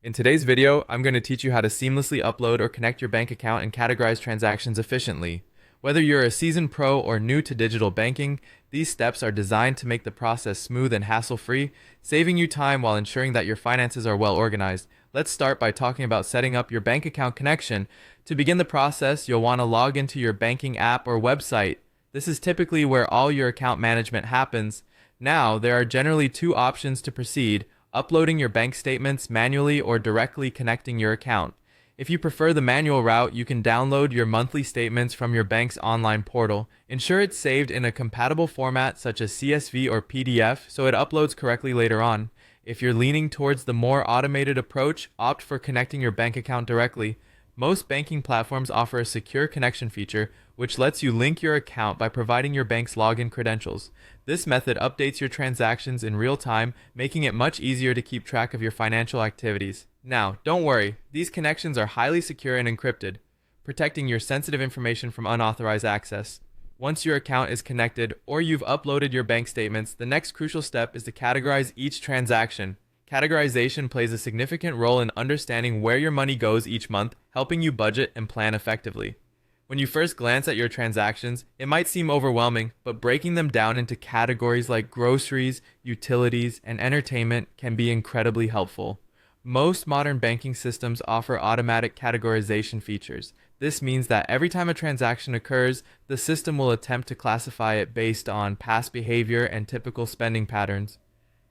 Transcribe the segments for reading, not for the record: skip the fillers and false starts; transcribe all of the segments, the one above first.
In today's video, I'm going to teach you how to seamlessly upload or connect your bank account and categorize transactions efficiently. Whether you're a seasoned pro or new to digital banking, these steps are designed to make the process smooth and hassle-free, saving you time while ensuring that your finances are well organized. Let's start by talking about setting up your bank account connection. To begin the process, you'll want to log into your banking app or website. This is typically where all your account management happens. Now, there are generally two options to proceed: uploading your bank statements manually or directly connecting your account. If you prefer the manual route, you can download your monthly statements from your bank's online portal. Ensure it's saved in a compatible format such as CSV or PDF so it uploads correctly later on. If you're leaning towards the more automated approach, opt for connecting your bank account directly. Most banking platforms offer a secure connection feature, which lets you link your account by providing your bank's login credentials. This method updates your transactions in real time, making it much easier to keep track of your financial activities. Now, don't worry, these connections are highly secure and encrypted, protecting your sensitive information from unauthorized access. Once your account is connected or you've uploaded your bank statements, the next crucial step is to categorize each transaction. Categorization plays a significant role in understanding where your money goes each month, helping you budget and plan effectively. When you first glance at your transactions, it might seem overwhelming, but breaking them down into categories like groceries, utilities, and entertainment can be incredibly helpful. Most modern banking systems offer automatic categorization features. This means that every time a transaction occurs, the system will attempt to classify it based on past behavior and typical spending patterns.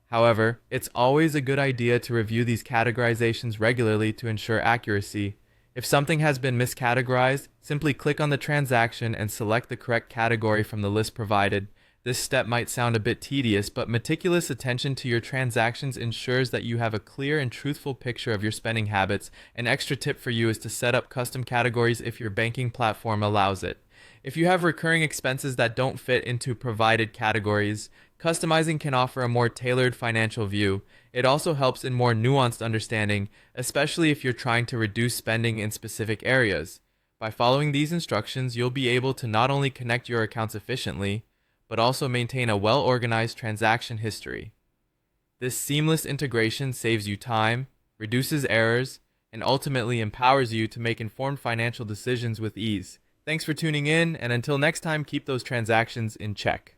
However, it's always a good idea to review these categorizations regularly to ensure accuracy. If something has been miscategorized, simply click on the transaction and select the correct category from the list provided. This step might sound a bit tedious, but meticulous attention to your transactions ensures that you have a clear and truthful picture of your spending habits. An extra tip for you is to set up custom categories if your banking platform allows it. If you have recurring expenses that don't fit into provided categories, customizing can offer a more tailored financial view. It also helps in more nuanced understanding, especially if you're trying to reduce spending in specific areas. By following these instructions, you'll be able to not only connect your accounts efficiently, but also maintain a well-organized transaction history. This seamless integration saves you time, reduces errors, and ultimately empowers you to make informed financial decisions with ease. Thanks for tuning in, and until next time, keep those transactions in check.